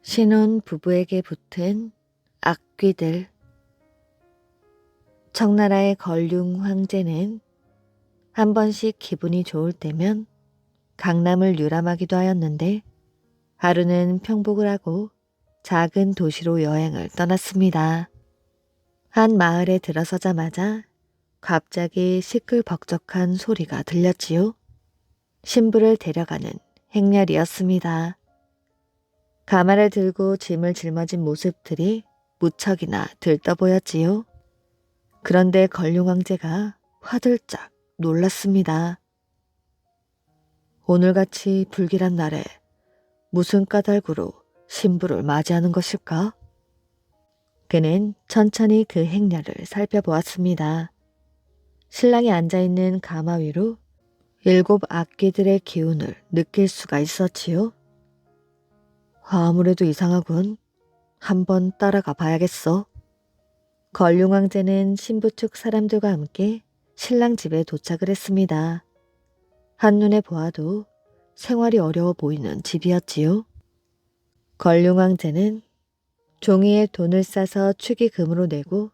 신혼 부부에게 붙은 악귀들. 청나라의 걸륭 황제는 한 번씩 기분이 좋을 때면 강남을 유람하기도 하였는데 하루는 평복을 하고 작은 도시로 여행을 떠났습니다. 한 마을에 들어서자마자 갑자기 시끌벅적한 소리가 들렸지요. 신부를 데려가는 행렬이었습니다. 가마를 들고 짐을 짊어진 모습들이 무척이나 들떠 보였지요. 그런데 걸륭 황제가 화들짝 놀랐습니다. 오늘같이 불길한 날에 무슨 까닭으로 신부를 맞이하는 것일까? 그는 천천히 그 행렬을 살펴보았습니다. 신랑이 앉아있는 가마 위로 7 악귀들의 기운을 느낄 수가 있었지요. 아무래도 이상하군. 한번 따라가 봐야겠어. 걸륭 황제는 신부 측 사람들과 함께 신랑 집에 도착을 했습니다. 한눈에 보아도 생활이 어려워 보이는 집이었지요. 걸륭 황제는 종이에 돈을 싸서 축의금으로 내고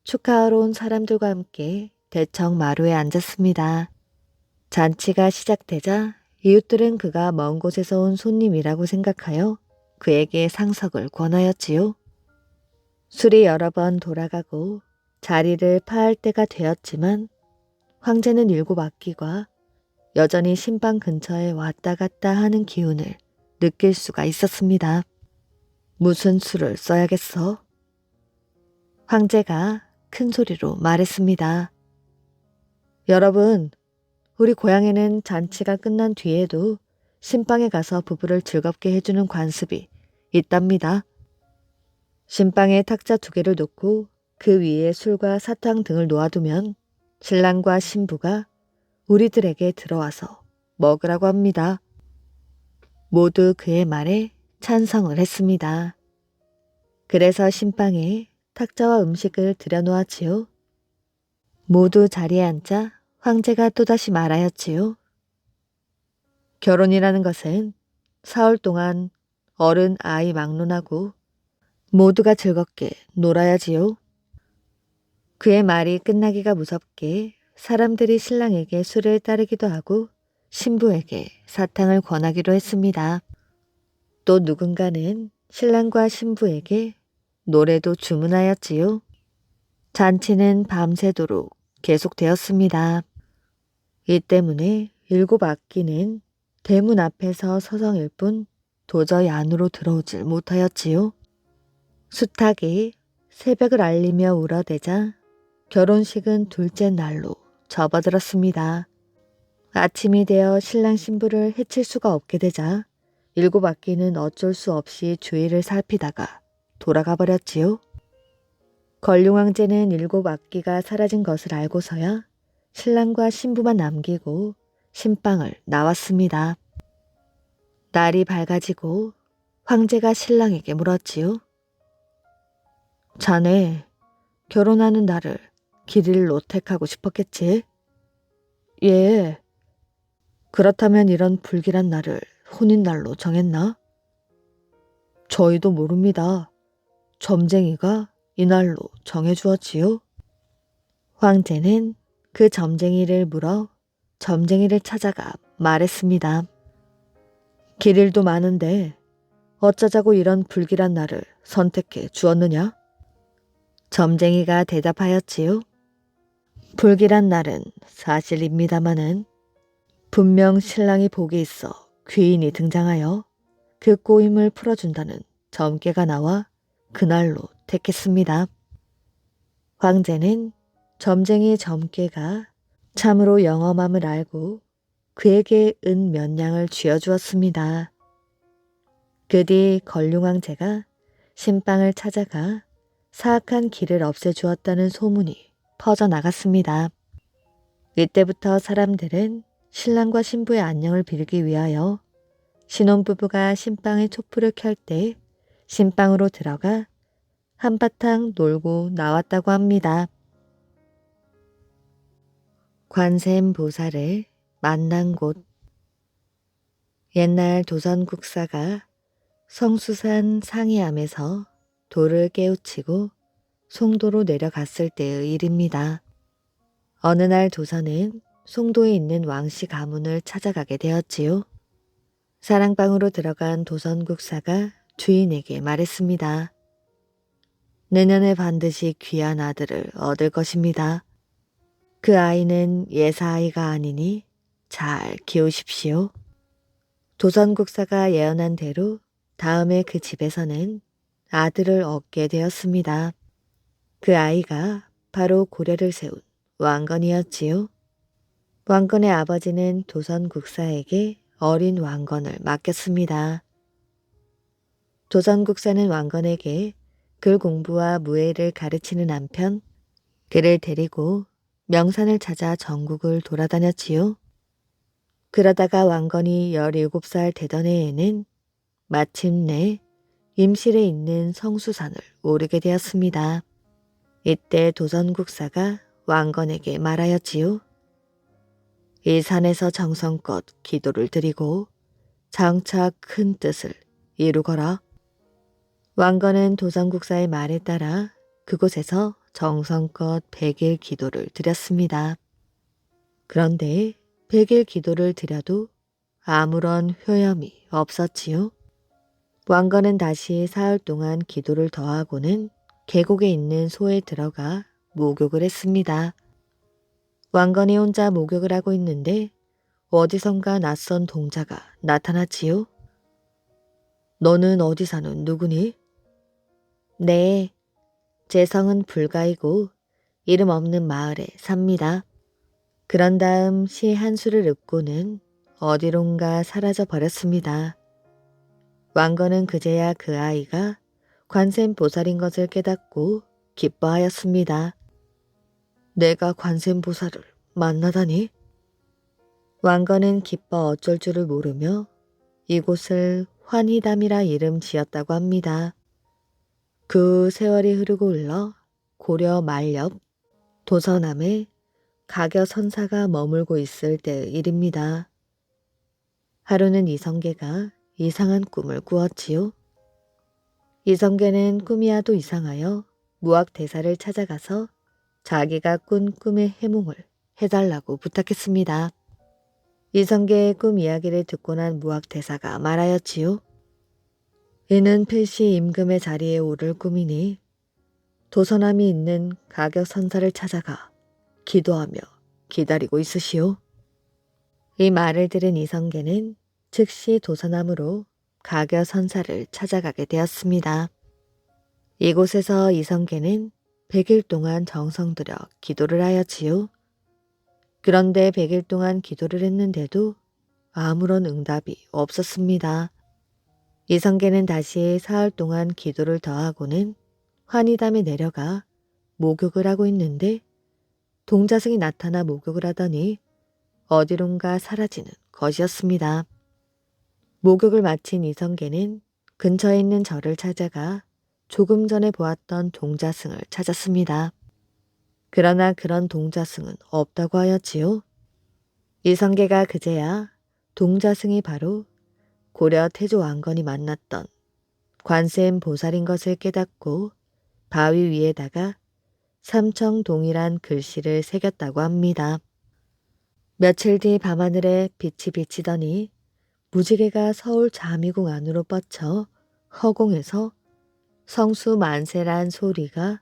축하하러 온 사람들과 함께 대청 마루에 앉았습니다. 잔치가 시작되자 이웃들은 그가 먼 곳에서 온 손님이라고 생각하여 그에게 상석을 권하였지요. 술이 여러 번 돌아가고 자리를 파할 때가 되었지만 황제는 7 악귀가 여전히 신방 근처에 왔다 갔다 하는 기운을 느낄 수가 있었습니다. 무슨 수를 써야겠어? 황제가 큰 소리로 말했습니다. 여러분, 우리 고향에는 잔치가 끝난 뒤에도 신방에 가서 부부를 즐겁게 해주는 관습이 있답니다. 신방에 탁자 2개를 놓고 그 위에 술과 사탕 등을 놓아두면 신랑과 신부가 우리들에게 들어와서 먹으라고 합니다. 모두 그의 말에 찬성을 했습니다. 그래서 신방에 탁자와 음식을 들여놓았지요. 모두 자리에 앉자 황제가 또다시 말하였지요. 결혼이라는 것은 사흘 동안 어른 아이 막론하고 모두가 즐겁게 놀아야지요. 그의 말이 끝나기가 무섭게 사람들이 신랑에게 술을 따르기도 하고 신부에게 사탕을 권하기로 했습니다. 또 누군가는 신랑과 신부에게 노래도 주문하였지요. 잔치는 밤새도록 계속되었습니다. 이 때문에 7 악기는 대문 앞에서 서성일 뿐 도저히 안으로 들어오질 못하였지요. 수탉이 새벽을 알리며 울어대자 결혼식은 둘째 날로 접어들었습니다. 아침이 되어 신랑 신부를 해칠 수가 없게 되자 7 악기는 어쩔 수 없이 주위를 살피다가 돌아가 버렸지요. 걸륭 황제는 7 악기가 사라진 것을 알고서야 신랑과 신부만 남기고 신방을 나왔습니다. 날이 밝아지고 황제가 신랑에게 물었지요. 자네, 결혼하는 날을 길일로 택하고 싶었겠지? 예. 그렇다면 이런 불길한 날을 혼인날로 정했나? 저희도 모릅니다. 점쟁이가 이날로 정해주었지요. 황제는 그 점쟁이를 물어 점쟁이를 찾아가 말했습니다. 길일도 많은데 어쩌자고 이런 불길한 날을 선택해 주었느냐? 점쟁이가 대답하였지요. 불길한 날은 사실입니다마는 분명 신랑이 복이 있어 귀인이 등장하여 그 꼬임을 풀어준다는 점괘가 나와 그날로 택했습니다. 황제는 점쟁이의 점괘가 참으로 영험함을 알고 그에게 은 몇 냥을 쥐어주었습니다. 그 뒤 걸륭 황제가 신방을 찾아가 사악한 길을 없애주었다는 소문이 퍼져나갔습니다. 이때부터 사람들은 신랑과 신부의 안녕을 빌기 위하여 신혼부부가 신방의 촛불을 켤 때 신방으로 들어가 한바탕 놀고 나왔다고 합니다. 관세음보살을 만난 곳. 옛날 도선 국사가 성수산 상이암에서 돌을 깨우치고 송도로 내려갔을 때의 일입니다. 어느 날 도선은 송도에 있는 왕씨 가문을 찾아가게 되었지요. 사랑방으로 들어간 도선국사가 주인에게 말했습니다. 내년에 반드시 귀한 아들을 얻을 것입니다. 그 아이는 예사아이가 아니니 잘 키우십시오. 도선국사가 예언한 대로 다음에 그 집에서는 아들을 얻게 되었습니다. 그 아이가 바로 고려를 세운 왕건이었지요. 왕건의 아버지는 도선국사에게 어린 왕건을 맡겼습니다. 도선국사는 왕건에게 글 공부와 무예를 가르치는 한편 그를 데리고 명산을 찾아 전국을 돌아다녔지요. 그러다가 왕건이 17살 되던 해에는 마침내 임실에 있는 성수산을 오르게 되었습니다. 이때 도선국사가 왕건에게 말하였지요. 이 산에서 정성껏 기도를 드리고 장차 큰 뜻을 이루거라. 왕건은 도선국사의 말에 따라 그곳에서 정성껏 100일 기도를 드렸습니다. 그런데 100일 기도를 드려도 아무런 효염이 없었지요. 왕건은 다시 사흘 동안 기도를 더하고는 계곡에 있는 소에 들어가 목욕을 했습니다. 왕건이 혼자 목욕을 하고 있는데 어디선가 낯선 동자가 나타났지요. 너는 어디 사는 누구니? 네, 제 성은 불가이고 이름 없는 마을에 삽니다. 그런 다음 시 한 수를 읊고는 어디론가 사라져 버렸습니다. 왕건은 그제야 그 아이가 관세음보살인 것을 깨닫고 기뻐하였습니다. 내가 관세음보살을 만나다니? 왕건은 기뻐 어쩔 줄을 모르며 이곳을 환희담이라 이름 지었다고 합니다. 그 세월이 흐르고 흘러 고려 말엽 도서남에 가교 선사가 머물고 있을 때의 일입니다. 하루는 이성계가 이상한 꿈을 꾸었지요. 이성계는 꿈이야도 이상하여 무학대사를 찾아가서 자기가 꾼 꿈의 해몽을 해달라고 부탁했습니다. 이성계의 꿈 이야기를 듣고 난 무학대사가 말하였지요. 이는 필시 임금의 자리에 오를 꿈이니 도서남이 있는 가격선사를 찾아가 기도하며 기다리고 있으시오. 이 말을 들은 이성계는 즉시 도서남으로 가격선사를 찾아가게 되었습니다. 이곳에서 이성계는 100일 동안 정성 들여 기도를 하였지요. 그런데 100일 동안 기도를 했는데도 아무런 응답이 없었습니다. 이성계는 다시 사흘 동안 기도를 더하고는 환희담에 내려가 목욕을 하고 있는데 동자승이 나타나 목욕을 하더니 어디론가 사라지는 것이었습니다. 목욕을 마친 이성계는 근처에 있는 절을 찾아가 조금 전에 보았던 동자승을 찾았습니다. 그러나 그런 동자승은 없다고 하였지요. 이성계가 그제야 동자승이 바로 고려 태조 왕건이 만났던 관세음 보살인 것을 깨닫고 바위 위에다가 삼청동이란 글씨를 새겼다고 합니다. 며칠 뒤 밤하늘에 빛이 비치더니 무지개가 서울 자미궁 안으로 뻗쳐 허공에서 성수 만세란 소리가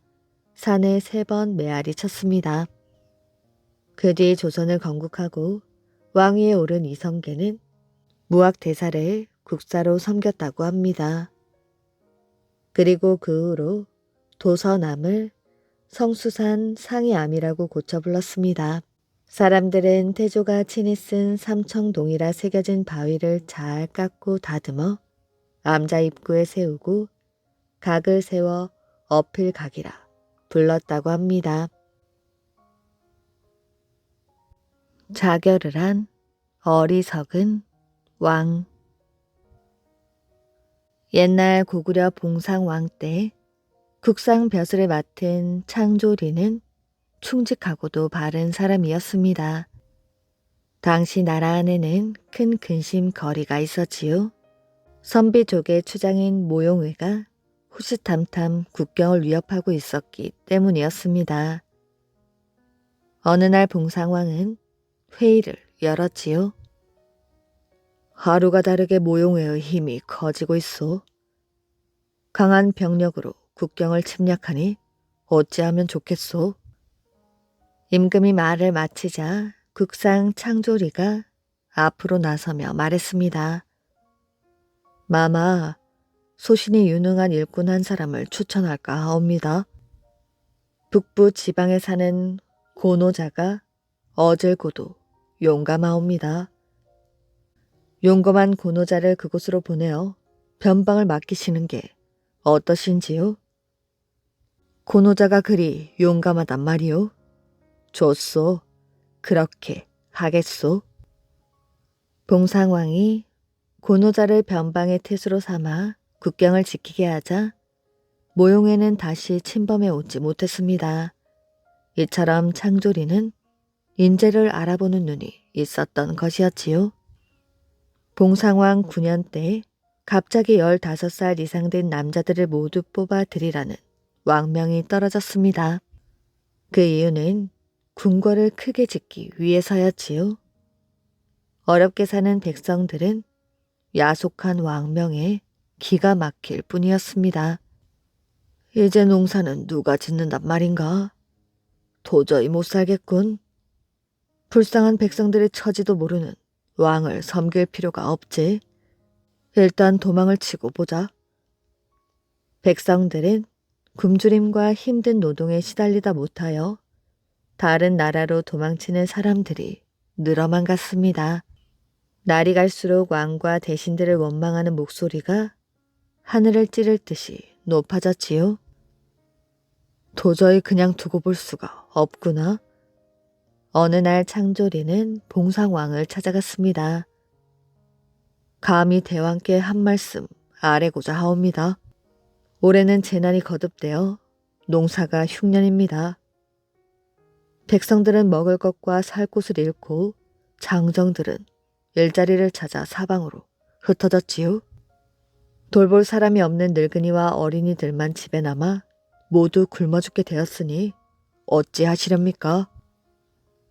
산에 3번 메아리 쳤습니다. 그 뒤 조선을 건국하고 왕위에 오른 이성계는 무학대사를 국사로 섬겼다고 합니다. 그리고 그 후로 도서남을 성수산 상이암이라고 고쳐 불렀습니다. 사람들은 태조가 친히 쓴 삼청동이라 새겨진 바위를 잘 깎고 다듬어 암자 입구에 세우고 각을 세워 어필각이라 불렀다고 합니다. 자결을 한 어리석은 왕. 옛날 고구려 봉상왕 때 국상 벼슬을 맡은 창조리는 충직하고도 바른 사람이었습니다. 당시 나라 안에는 큰 근심 거리가 있었지요. 선비족의 추장인 모용회가 호시탐탐 국경을 위협하고 있었기 때문이었습니다. 어느 날 봉상왕은 회의를 열었지요. 하루가 다르게 모용회의 힘이 커지고 있어. 강한 병력으로 국경을 침략하니 어찌하면 좋겠소? 임금이 말을 마치자 국상 창조리가 앞으로 나서며 말했습니다. 마마, 소신이 유능한 일꾼 한 사람을 추천할까 하옵니다. 북부 지방에 사는 고노자가 어질고도 용감하옵니다. 용감한 고노자를 그곳으로 보내어 변방을 맡기시는 게 어떠신지요? 고노자가 그리 용감하단 말이오. 좋소. 그렇게 하겠소. 봉상왕이 고노자를 변방의 태수로 삼아 국경을 지키게 하자 모용에는 다시 침범해 오지 못했습니다. 이처럼 창조리는 인재를 알아보는 눈이 있었던 것이었지요. 봉상왕 9년 때 갑자기 15살 이상 된 남자들을 모두 뽑아 들이라는 왕명이 떨어졌습니다. 그 이유는 궁궐을 크게 짓기 위해서였지요. 어렵게 사는 백성들은 야속한 왕명에 기가 막힐 뿐이었습니다. 이제 농사는 누가 짓는단 말인가? 도저히 못 살겠군. 불쌍한 백성들의 처지도 모르는 왕을 섬길 필요가 없지. 일단 도망을 치고 보자. 백성들은 굶주림과 힘든 노동에 시달리다 못하여 다른 나라로 도망치는 사람들이 늘어만 갔습니다. 날이 갈수록 왕과 대신들을 원망하는 목소리가 하늘을 찌를 듯이 높아졌지요. 도저히 그냥 두고 볼 수가 없구나. 어느 날 창조리는 봉상왕을 찾아갔습니다. 감히 대왕께 한 말씀 아뢰고자 하옵니다. 올해는 재난이 거듭되어 농사가 흉년입니다. 백성들은 먹을 것과 살 곳을 잃고 장정들은 일자리를 찾아 사방으로 흩어졌지요. 돌볼 사람이 없는 늙은이와 어린이들만 집에 남아 모두 굶어 죽게 되었으니 어찌하시렵니까?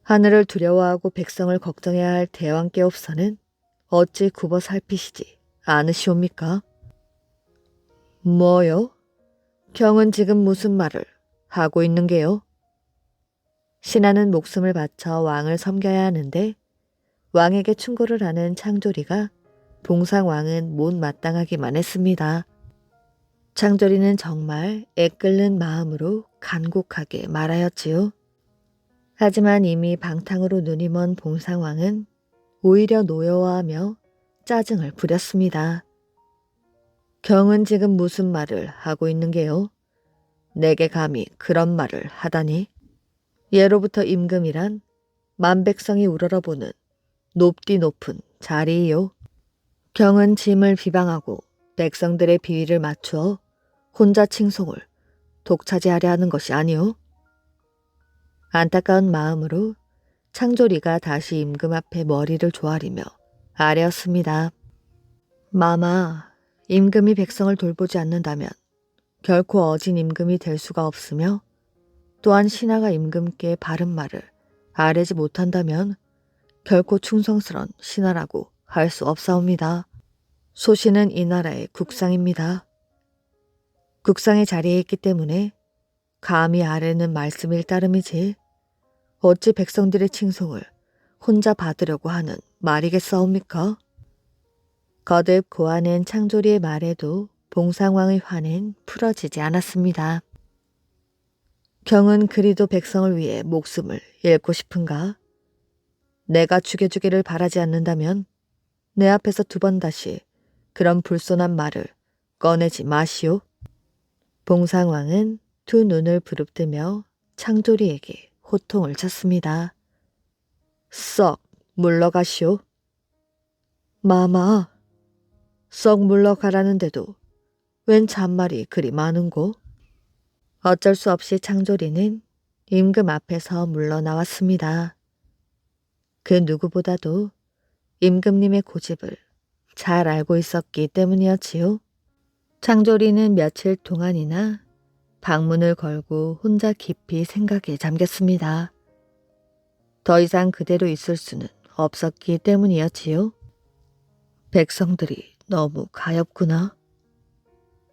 하늘을 두려워하고 백성을 걱정해야 할 대왕께옵서는 어찌 굽어 살피시지 않으시옵니까? 뭐요? 경은 지금 무슨 말을 하고 있는 게요? 신하는 목숨을 바쳐 왕을 섬겨야 하는데 왕에게 충고를 하는 창조리가 봉상왕은 못마땅하기만 했습니다. 창조리는 정말 애끓는 마음으로 간곡하게 말하였지요. 하지만 이미 방탕으로 눈이 먼 봉상왕은 오히려 노여워하며 짜증을 부렸습니다. 경은 지금 무슨 말을 하고 있는 게요? 내게 감히 그런 말을 하다니. 예로부터 임금이란 만백성이 우러러보는 높디 높은 자리이요. 경은 짐을 비방하고 백성들의 비위를 맞추어 혼자 칭송을 독차지하려 하는 것이 아니오. 안타까운 마음으로 창조리가 다시 임금 앞에 머리를 조아리며 아뢰었습니다. 마마, 임금이 백성을 돌보지 않는다면 결코 어진 임금이 될 수가 없으며 또한 신하가 임금께 바른 말을 아뢰지 못한다면 결코 충성스런 신하라고 할 수 없사옵니다. 소신은 이 나라의 국상입니다. 국상의 자리에 있기 때문에 감히 아뢰는 말씀일 따름이지 어찌 백성들의 칭송을 혼자 받으려고 하는 말이겠사옵니까? 거듭 고하는 창조리의 말에도 봉상왕의 화는 풀어지지 않았습니다. 경은 그리도 백성을 위해 목숨을 잃고 싶은가? 내가 죽여주기를 바라지 않는다면 내 앞에서 2번 다시 그런 불손한 말을 꺼내지 마시오. 봉상왕은 2 눈을 부릅뜨며 창조리에게 호통을 쳤습니다. 썩 물러가시오. 마마, 썩 물러가라는데도 웬 잔말이 그리 많은고? 어쩔 수 없이 창조리는 임금 앞에서 물러나왔습니다. 그 누구보다도 임금님의 고집을 잘 알고 있었기 때문이었지요. 창조리는 며칠 동안이나 방문을 걸고 혼자 깊이 생각에 잠겼습니다. 더 이상 그대로 있을 수는 없었기 때문이었지요. 백성들이 너무 가엾구나.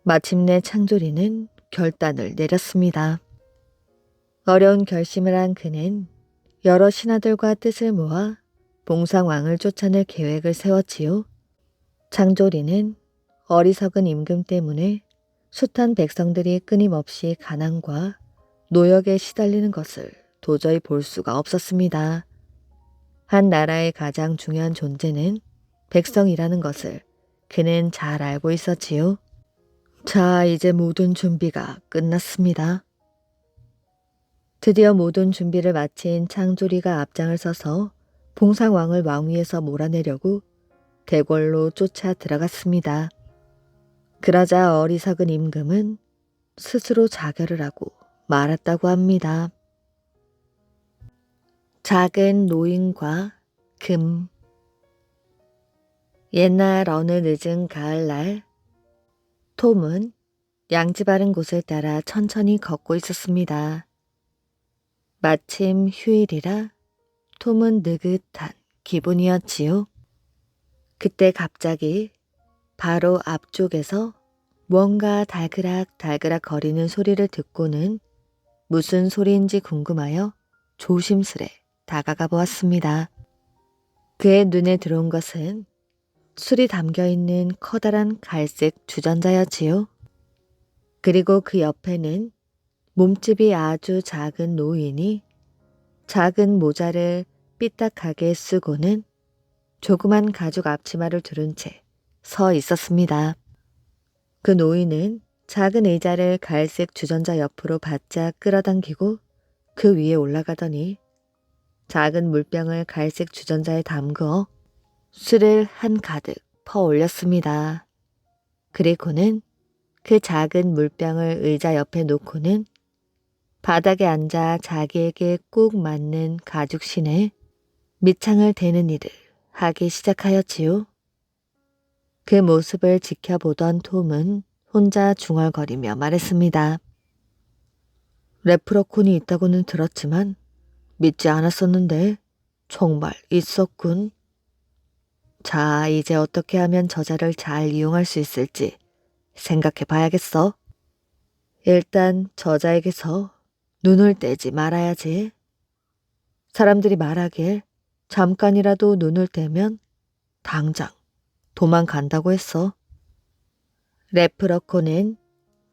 마침내 창조리는 결단을 내렸습니다. 어려운 결심을 한 그는 여러 신하들과 뜻을 모아 봉상왕을 쫓아낼 계획을 세웠지요. 창조리는 어리석은 임금 때문에 숱한 백성들이 끊임없이 가난과 노역에 시달리는 것을 도저히 볼 수가 없었습니다. 한 나라의 가장 중요한 존재는 백성이라는 것을 그는 잘 알고 있었지요. 자, 이제 모든 준비가 끝났습니다. 드디어 모든 준비를 마친 창조리가 앞장을 서서 봉상왕을 왕위에서 몰아내려고 대궐로 쫓아 들어갔습니다. 그러자 어리석은 임금은 스스로 자결을 하고 말았다고 합니다. 작은 노인과 금. 옛날 어느 늦은 가을날 톰은 양지 바른 곳을 따라 천천히 걷고 있었습니다. 마침 휴일이라 톰은 느긋한 기분이었지요. 그때 갑자기 바로 앞쪽에서 무언가 달그락 거리는 소리를 듣고는 무슨 소리인지 궁금하여 조심스레 다가가 보았습니다. 그의 눈에 들어온 것은 술이 담겨있는 커다란 갈색 주전자였지요. 그리고 그 옆에는 몸집이 아주 작은 노인이 작은 모자를 삐딱하게 쓰고는 조그만 가죽 앞치마를 두른 채 서 있었습니다. 그 노인은 작은 의자를 갈색 주전자 옆으로 바짝 끌어당기고 그 위에 올라가더니 작은 물병을 갈색 주전자에 담그어 술을 한 가득 퍼 올렸습니다. 그리고는 그 작은 물병을 의자 옆에 놓고는 바닥에 앉아 자기에게 꼭 맞는 가죽신에 밑창을 대는 일을 하기 시작하였지요. 그 모습을 지켜보던 톰은 혼자 중얼거리며 말했습니다. 레프러콘이 있다고는 들었지만 믿지 않았었는데 정말 있었군. 자, 이제 어떻게 하면 저자를 잘 이용할 수 있을지 생각해 봐야겠어. 일단 저자에게서 눈을 떼지 말아야지. 사람들이 말하길 잠깐이라도 눈을 떼면 당장 도망간다고 했어. 레프러콘은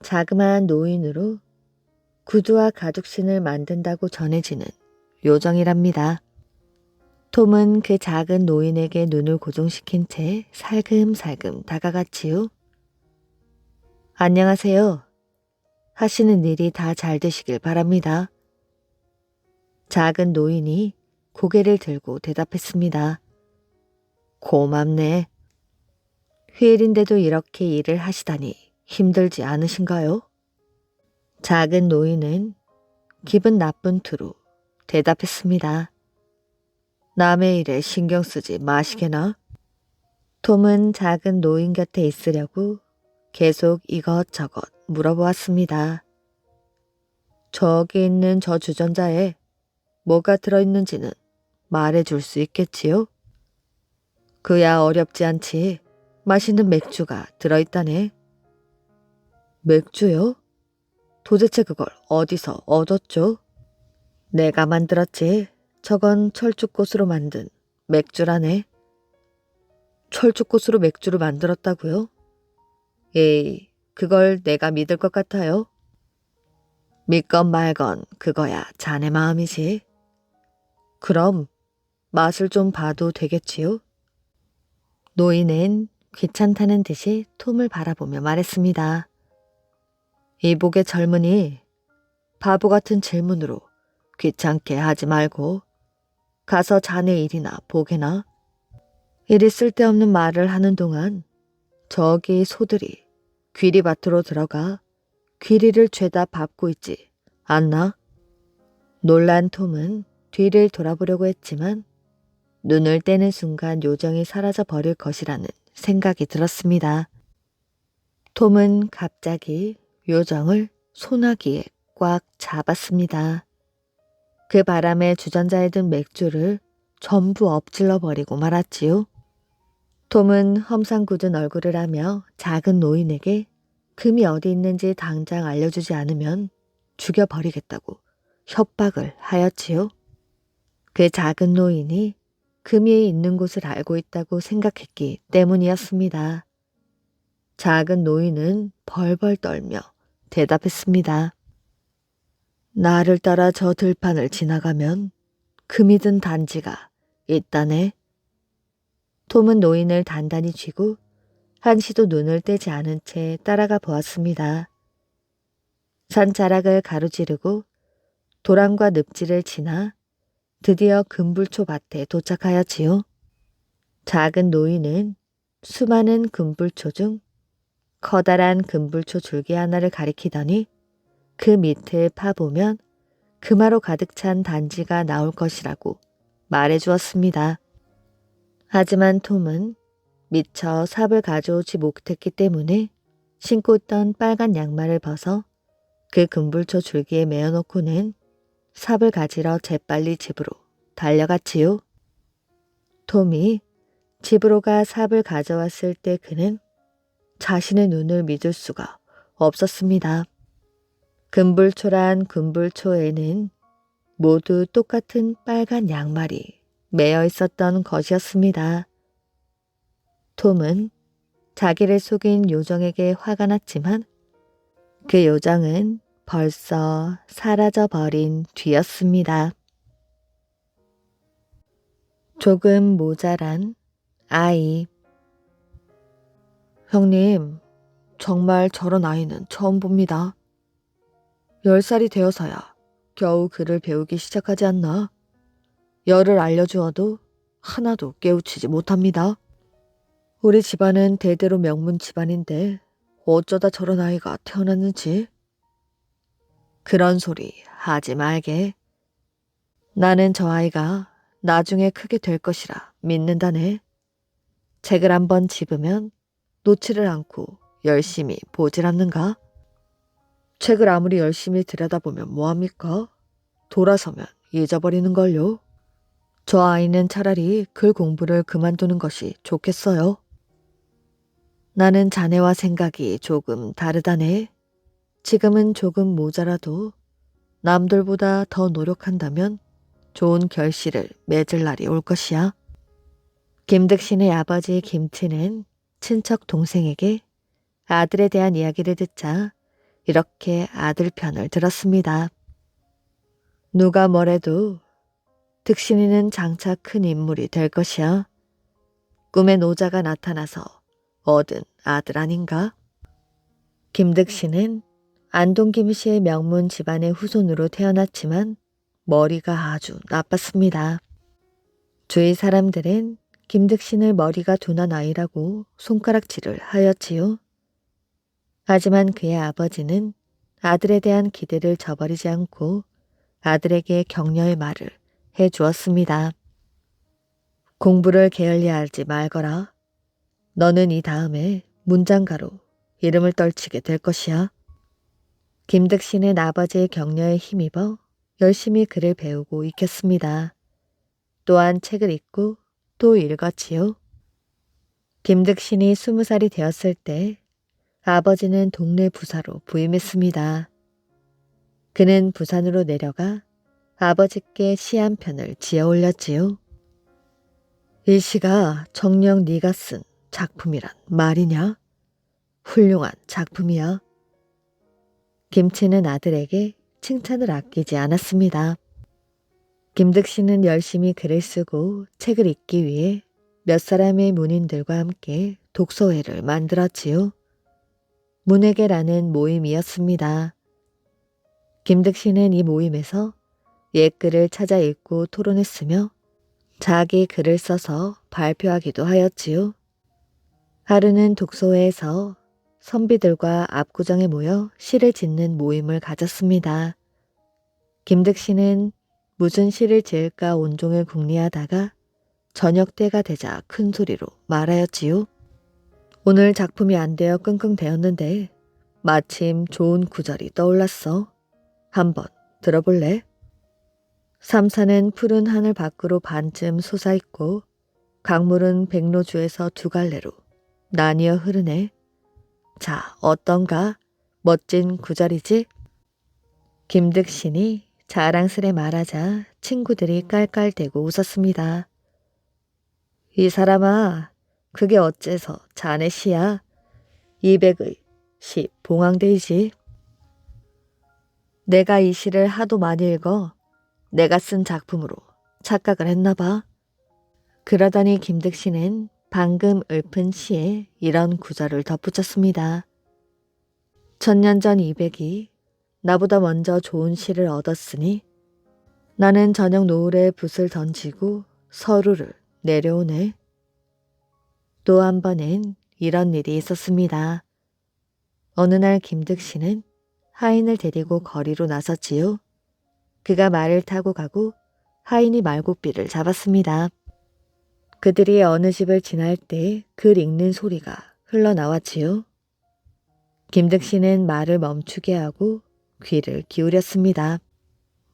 자그마한 노인으로 구두와 가죽신을 만든다고 전해지는 요정이랍니다. 톰은 그 작은 노인에게 눈을 고정시킨 채 살금살금 다가갔지요. 안녕하세요. 하시는 일이 다 잘 되시길 바랍니다. 작은 노인이 고개를 들고 대답했습니다. 고맙네. 휴일인데도 이렇게 일을 하시다니 힘들지 않으신가요? 작은 노인은 기분 나쁜 투로 대답했습니다. 남의 일에 신경 쓰지 마시게나. 톰은 작은 노인 곁에 있으려고 계속 이것저것 물어보았습니다. 저기 있는 저 주전자에 뭐가 들어있는지는 말해줄 수 있겠지요? 그야 어렵지 않지. 맛있는 맥주가 들어있다네. 맥주요? 도대체 그걸 어디서 얻었죠? 내가 만들었지. 저건 철쭉꽃으로 만든 맥주라네. 철쭉꽃으로 맥주를 만들었다고요? 에이, 그걸 내가 믿을 것 같아요? 믿건 말건 그거야 자네 마음이지. 그럼 맛을 좀 봐도 되겠지요? 노인은 귀찮다는 듯이 톰을 바라보며 말했습니다. 이복의 젊은이, 바보 같은 질문으로 귀찮게 하지 말고 가서 자네 일이나 보게나. 이리 쓸데없는 말을 하는 동안 저기 소들이 귀리밭으로 들어가 귀리를 죄다 밟고 있지 않나? 놀란 톰은 뒤를 돌아보려고 했지만 눈을 떼는 순간 요정이 사라져 버릴 것이라는 생각이 들었습니다. 톰은 갑자기 요정을 소나기에 꽉 잡았습니다. 그 바람에 주전자에 든 맥주를 전부 엎질러 버리고 말았지요. 톰은 험상궂은 얼굴을 하며 작은 노인에게 금이 어디 있는지 당장 알려주지 않으면 죽여버리겠다고 협박을 하였지요. 그 작은 노인이 금이 있는 곳을 알고 있다고 생각했기 때문이었습니다. 작은 노인은 벌벌 떨며 대답했습니다. 나를 따라 저 들판을 지나가면 금이 든 단지가 있다네. 톰은 노인을 단단히 쥐고 한시도 눈을 떼지 않은 채 따라가 보았습니다. 산자락을 가로지르고 도랑과 늪지를 지나 드디어 금불초 밭에 도착하였지요. 작은 노인은 수많은 금불초 중 커다란 금불초 줄기 하나를 가리키더니 그 밑을 파보면 금화로 가득 찬 단지가 나올 것이라고 말해 주었습니다. 하지만 톰은 미처 삽을 가져오지 못했기 때문에 신고 있던 빨간 양말을 벗어 그 금불초 줄기에 메어놓고는 삽을 가지러 재빨리 집으로 달려갔지요. 톰이 집으로 가 삽을 가져왔을 때 그는 자신의 눈을 믿을 수가 없었습니다. 금불초란 금불초에는 모두 똑같은 빨간 양말이 매여 있었던 것이었습니다. 톰은 자기를 속인 요정에게 화가 났지만 그 요정은 벌써 사라져 버린 뒤였습니다. 조금 모자란 아이. 형님, 정말 저런 아이는 처음 봅니다. 10살이 되어서야 겨우 글을 배우기 시작하지 않나? 열을 알려주어도 하나도 깨우치지 못합니다. 우리 집안은 대대로 명문 집안인데 어쩌다 저런 아이가 태어났는지. 그런 소리 하지 말게. 나는 저 아이가 나중에 크게 될 것이라 믿는다네. 책을 한번 집으면 놓지를 않고 열심히 보질 않는가? 책을 아무리 열심히 들여다보면 뭐합니까? 돌아서면 잊어버리는걸요. 저 아이는 차라리 글 공부를 그만두는 것이 좋겠어요. 나는 자네와 생각이 조금 다르다네. 지금은 조금 모자라도 남들보다 더 노력한다면 좋은 결실을 맺을 날이 올 것이야. 김득신의 아버지 김치는 친척 동생에게 아들에 대한 이야기를 듣자 이렇게 아들 편을 들었습니다. 누가 뭐래도 득신이는 장차 큰 인물이 될 것이야. 꿈의 노자가 나타나서 얻은 아들 아닌가? 김득신은 안동 김씨의 명문 집안의 후손으로 태어났지만 머리가 아주 나빴습니다. 주위 사람들은 김득신을 머리가 둔한 아이라고 손가락질을 하였지요. 하지만 그의 아버지는 아들에 대한 기대를 저버리지 않고 아들에게 격려의 말을 해주었습니다. 공부를 게을리하지 말거라. 너는 이 다음에 문장가로 이름을 떨치게 될 것이야. 김득신은 아버지의 격려에 힘입어 열심히 글을 배우고 익혔습니다. 또한 책을 읽고 또 읽었지요. 김득신이 20살이 되었을 때 아버지는 동네 부사로 부임했습니다. 그는 부산으로 내려가 아버지께 시 한 편을 지어 올렸지요. 이 시가 정녕 네가 쓴 작품이란 말이냐? 훌륭한 작품이야. 김치는 아들에게 칭찬을 아끼지 않았습니다. 김득신은 열심히 글을 쓰고 책을 읽기 위해 몇 사람의 문인들과 함께 독서회를 만들었지요. 문회계라는 모임이었습니다. 김득신은 이 모임에서 옛글을 찾아 읽고 토론했으며 자기 글을 써서 발표하기도 하였지요. 하루는 독서회에서 선비들과 압구정에 모여 시를 짓는 모임을 가졌습니다. 김득신은 무슨 시를 지을까 온종일 궁리하다가 저녁 때가 되자 큰 소리로 말하였지요. 오늘 작품이 안 되어 끙끙대었는데 마침 좋은 구절이 떠올랐어. 한번 들어볼래? 삼산은 푸른 하늘 밖으로 반쯤 솟아있고 강물은 백로주에서 두 갈래로 나뉘어 흐르네. 자, 어떤가? 멋진 구절이지? 김득신이 자랑스레 말하자 친구들이 깔깔대고 웃었습니다. 이 사람아, 그게 어째서 자네 시야? 200의 시 봉황대이지. 내가 이 시를 하도 많이 읽어 내가 쓴 작품으로 착각을 했나 봐. 그러더니 김득신은 방금 읊은 시에 이런 구절을 덧붙였습니다. 1000년 전 200이 나보다 먼저 좋은 시를 얻었으니 나는 저녁 노을에 붓을 던지고 서루를 내려오네. 또 한 번은 이런 일이 있었습니다. 어느 날 김득신은 하인을 데리고 거리로 나섰지요. 그가 말을 타고 가고 하인이 말고삐를 잡았습니다. 그들이 어느 집을 지날 때 글 읽는 소리가 흘러나왔지요. 김득신은 말을 멈추게 하고 귀를 기울였습니다.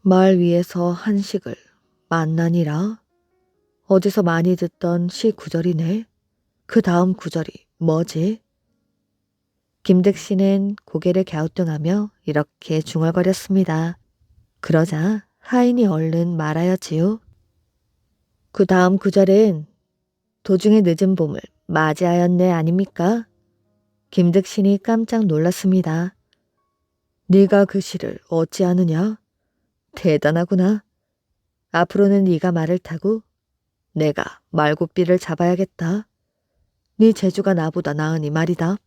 말 위에서 한식을 만나니라. 어디서 많이 듣던 시 구절이네. 그 다음 구절이 뭐지? 김득신은 고개를 갸우뚱하며 이렇게 중얼거렸습니다. 그러자 하인이 얼른 말하였지요. 그 다음 구절은 도중에 늦은 봄을 맞이하였네 아닙니까? 김득신이 깜짝 놀랐습니다. 네가 그 시를 어찌하느냐? 대단하구나. 앞으로는 네가 말을 타고 내가 말고삐를 잡아야겠다. 네 재주가 나보다 나으니 말이다.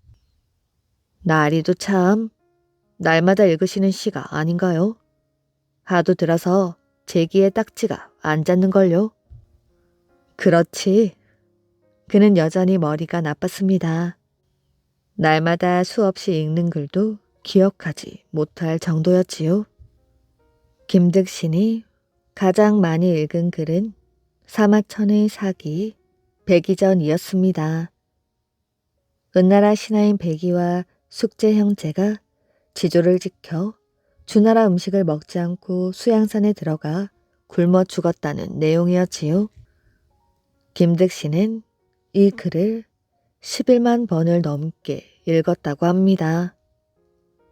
나리도 참 날마다 읽으시는 시가 아닌가요? 하도 들어서 제 귀에 딱지가 안 잡는걸요. 그렇지. 그는 여전히 머리가 나빴습니다. 날마다 수없이 읽는 글도 기억하지 못할 정도였지요. 김득신이 가장 많이 읽은 글은 사마천의 사기 백이전이었습니다. 은나라 신하인 백이와 숙제 형제가 지조를 지켜 주나라 음식을 먹지 않고 수양산에 들어가 굶어 죽었다는 내용이었지요. 김득신은 이 글을 11만 번을 넘게 읽었다고 합니다.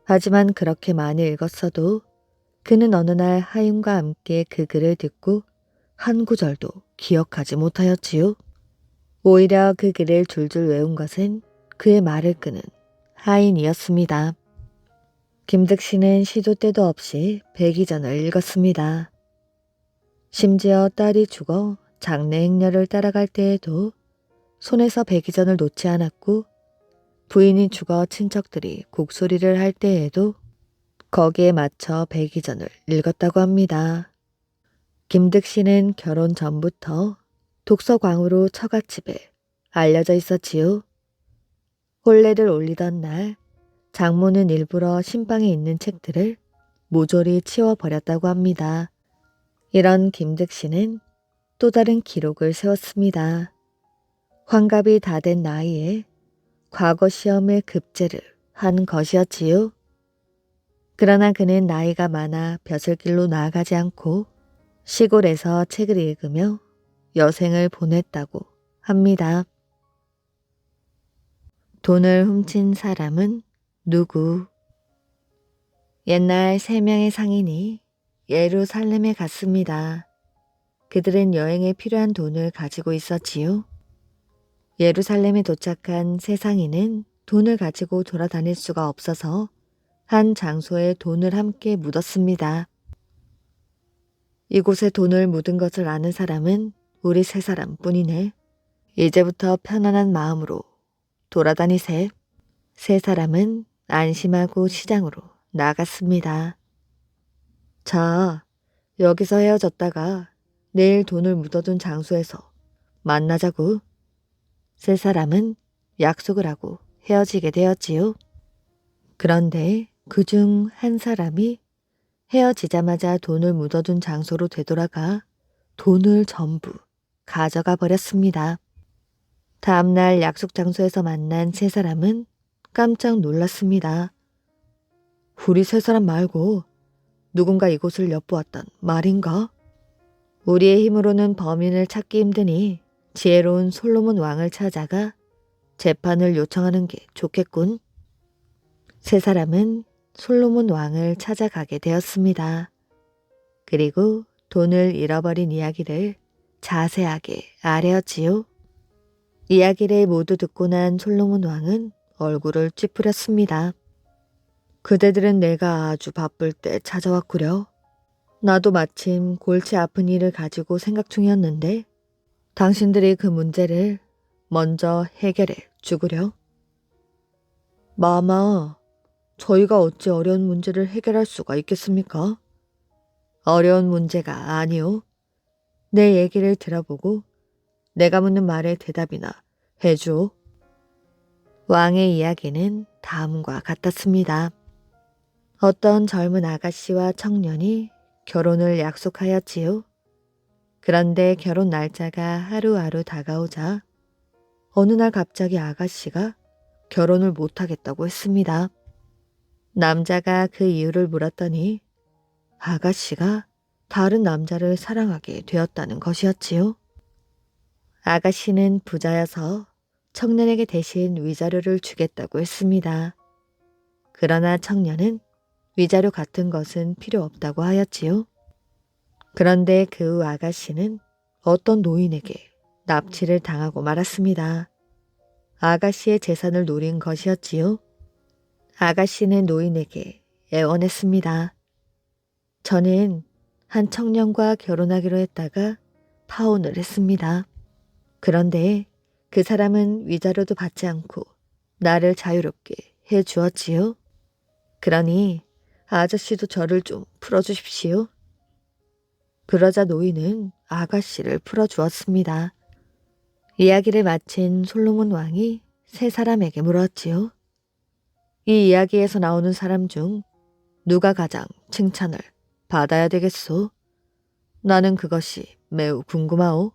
하지만 그렇게 많이 읽었어도 그는 어느 날 하인과 함께 그 글을 듣고 한 구절도 기억하지 못하였지요. 오히려 그 글을 줄줄 외운 것은 그의 말을 끄는 하인이었습니다. 김득신은 시도 때도 없이 백이전을 읽었습니다. 심지어 딸이 죽어 장례 행렬을 따라갈 때에도 손에서 백이전을 놓지 않았고 부인이 죽어 친척들이 곡소리를 할 때에도 거기에 맞춰 백이전을 읽었다고 합니다. 김득신은 결혼 전부터 독서광으로 처갓집에 알려져 있었지요. 혼례를 올리던 날 장모는 일부러 신방에 있는 책들을 모조리 치워버렸다고 합니다. 이런 김득신은 또 다른 기록을 세웠습니다. 환갑이 다 된 나이에 과거 시험에 급제를 한 것이었지요. 그러나 그는 나이가 많아 벼슬길로 나아가지 않고 시골에서 책을 읽으며 여생을 보냈다고 합니다. 돈을 훔친 사람은 누구? 옛날 3명의 상인이 예루살렘에 갔습니다. 그들은 여행에 필요한 돈을 가지고 있었지요. 예루살렘에 도착한 세 상인은 돈을 가지고 돌아다닐 수가 없어서 한 장소에 돈을 함께 묻었습니다. 이곳에 돈을 묻은 것을 아는 사람은 우리 세 사람뿐이네. 이제부터 편안한 마음으로 돌아다니세. 세 사람은 안심하고 시장으로 나갔습니다. 자, 여기서 헤어졌다가 내일 돈을 묻어둔 장소에서 만나자고. 세 사람은 약속을 하고 헤어지게 되었지요. 그런데 그중 한 사람이 헤어지자마자 돈을 묻어둔 장소로 되돌아가 돈을 전부 가져가 버렸습니다. 다음날 약속 장소에서 만난 세 사람은 깜짝 놀랐습니다. 우리 세 사람 말고 누군가 이곳을 엿보았단 말인가? 우리의 힘으로는 범인을 찾기 힘드니 지혜로운 솔로몬 왕을 찾아가 재판을 요청하는 게 좋겠군. 세 사람은 솔로몬 왕을 찾아가게 되었습니다. 그리고 돈을 잃어버린 이야기를 자세하게 아뢰었지요. 이야기를 모두 듣고 난 솔로몬 왕은 얼굴을 찌푸렸습니다. 그대들은 내가 아주 바쁠 때 찾아왔구려. 나도 마침 골치 아픈 일을 가지고 생각 중이었는데 당신들이 그 문제를 먼저 해결해 주구려. 마마, 저희가 어찌 어려운 문제를 해결할 수가 있겠습니까? 어려운 문제가 아니오. 내 얘기를 들어보고 내가 묻는 말에 대답이나 해주오. 왕의 이야기는 다음과 같았습니다. 어떤 젊은 아가씨와 청년이 결혼을 약속하였지요. 그런데 결혼 날짜가 하루하루 다가오자 어느 날 갑자기 아가씨가 결혼을 못하겠다고 했습니다. 남자가 그 이유를 물었더니 아가씨가 다른 남자를 사랑하게 되었다는 것이었지요. 아가씨는 부자여서 청년에게 대신 위자료를 주겠다고 했습니다. 그러나 청년은 위자료 같은 것은 필요 없다고 하였지요. 그런데 그 후 아가씨는 어떤 노인에게 납치를 당하고 말았습니다. 아가씨의 재산을 노린 것이었지요. 아가씨는 노인에게 애원했습니다. 저는 한 청년과 결혼하기로 했다가 파혼을 했습니다. 그런데 그 사람은 위자료도 받지 않고 나를 자유롭게 해주었지요. 그러니 아저씨도 저를 좀 풀어주십시오. 그러자 노인은 아가씨를 풀어주었습니다. 이야기를 마친 솔로몬 왕이 세 사람에게 물었지요. 이 이야기에서 나오는 사람 중 누가 가장 칭찬을 받아야 되겠소? 나는 그것이 매우 궁금하오.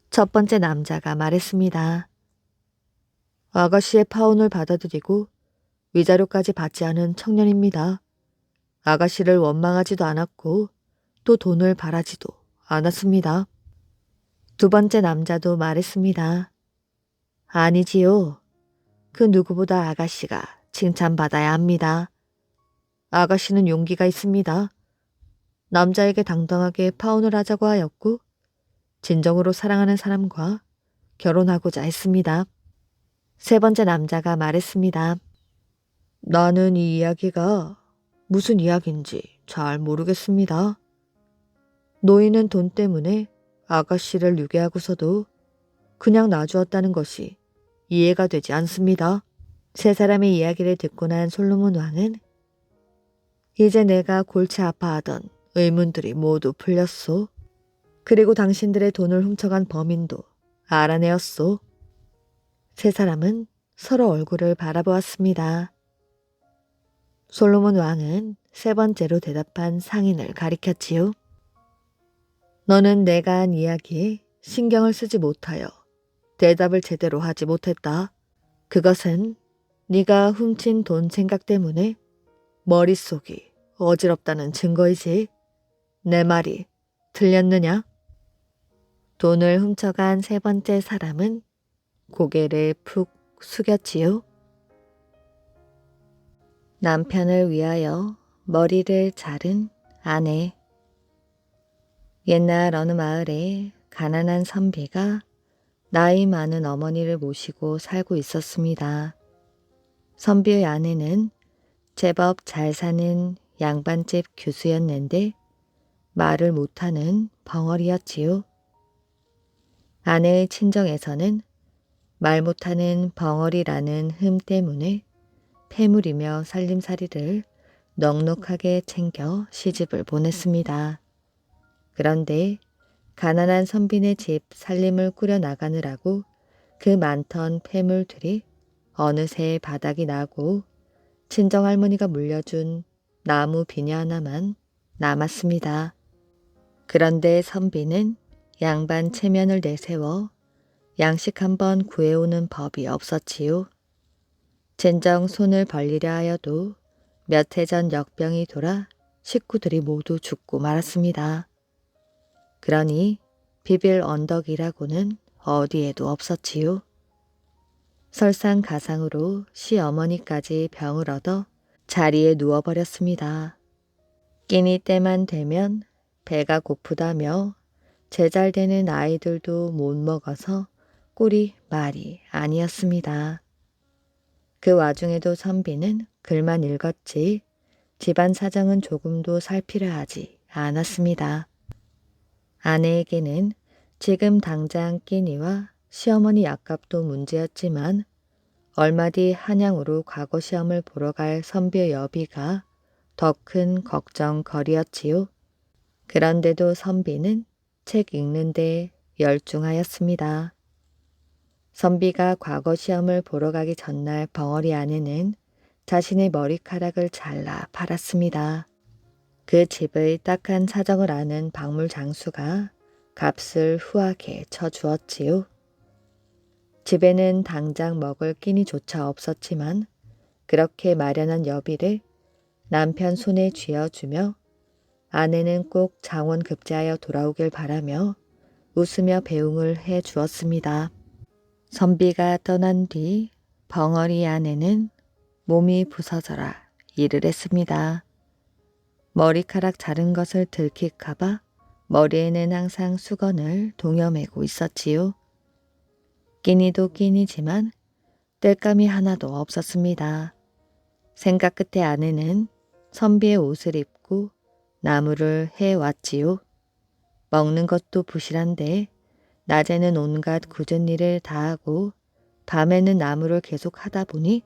첫 번째 남자가 말했습니다. 아가씨의 파혼을 받아들이고 위자료까지 받지 않은 청년입니다. 아가씨를 원망하지도 않았고 또 돈을 바라지도 않았습니다. 두 번째 남자도 말했습니다. 아니지요. 그 누구보다 아가씨가 칭찬받아야 합니다. 아가씨는 용기가 있습니다. 남자에게 당당하게 파혼을 하자고 하였고 진정으로 사랑하는 사람과 결혼하고자 했습니다. 세 번째 남자가 말했습니다. 나는 이 이야기가 무슨 이야기인지 잘 모르겠습니다. 노인은 돈 때문에 아가씨를 유괴하고서도 그냥 놔주었다는 것이 이해가 되지 않습니다. 세 사람의 이야기를 듣고 난 솔로몬 왕은 이제 내가 골치 아파하던 의문들이 모두 풀렸소. 그리고 당신들의 돈을 훔쳐간 범인도 알아내었소. 세 사람은 서로 얼굴을 바라보았습니다. 솔로몬 왕은 세 번째로 대답한 상인을 가리켰지요. 너는 내가 한 이야기에 신경을 쓰지 못하여 대답을 제대로 하지 못했다. 그것은 네가 훔친 돈 생각 때문에 머릿속이 어지럽다는 증거이지. 내 말이 틀렸느냐? 돈을 훔쳐간 세 번째 사람은 고개를 푹 숙였지요. 남편을 위하여 머리를 자른 아내. 옛날 어느 마을에 가난한 선비가 나이 많은 어머니를 모시고 살고 있었습니다. 선비의 아내는 제법 잘 사는 양반집 교수였는데 말을 못하는 벙어리였지요. 아내의 친정에서는 말 못하는 벙어리라는 흠 때문에 패물이며 살림살이를 넉넉하게 챙겨 시집을 보냈습니다. 그런데 가난한 선비네 집 살림을 꾸려나가느라고 그 많던 패물들이 어느새 바닥이 나고 친정할머니가 물려준 나무 비녀 하나만 남았습니다. 그런데 선비는 양반 체면을 내세워 양식 한번 구해오는 법이 없었지요. 진정 손을 벌리려 하여도 몇 해 전 역병이 돌아 식구들이 모두 죽고 말았습니다. 그러니 비빌 언덕이라고는 어디에도 없었지요. 설상가상으로 시어머니까지 병을 얻어 자리에 누워버렸습니다. 끼니 때만 되면 배가 고프다며 제잘되는 아이들도 못 먹어서 꼴이 말이 아니었습니다. 그 와중에도 선비는 글만 읽었지 집안 사정은 조금도 살피려 하지 않았습니다. 아내에게는 지금 당장 끼니와 시어머니 약값도 문제였지만 얼마 뒤 한양으로 과거 시험을 보러 갈 선비의 여비가 더 큰 걱정거리였지요. 그런데도 선비는 책 읽는데 열중하였습니다. 선비가 과거 시험을 보러 가기 전날 벙어리 아내는 자신의 머리카락을 잘라 팔았습니다. 그 집의 딱한 사정을 아는 박물 장수가 값을 후하게 쳐주었지요. 집에는 당장 먹을 끼니조차 없었지만 그렇게 마련한 여비를 남편 손에 쥐어주며 아내는 꼭 장원급제하여 돌아오길 바라며 웃으며 배웅을 해 주었습니다. 선비가 떠난 뒤 벙어리 아내는 몸이 부서져라 일을 했습니다. 머리카락 자른 것을 들킬까봐 머리에는 항상 수건을 동여매고 있었지요. 끼니도 끼니지만 땔감이 하나도 없었습니다. 생각 끝에 아내는 선비의 옷을 입고 나무를 해왔지요. 먹는 것도 부실한데 낮에는 온갖 굳은 일을 다하고 밤에는 나무를 계속 하다 보니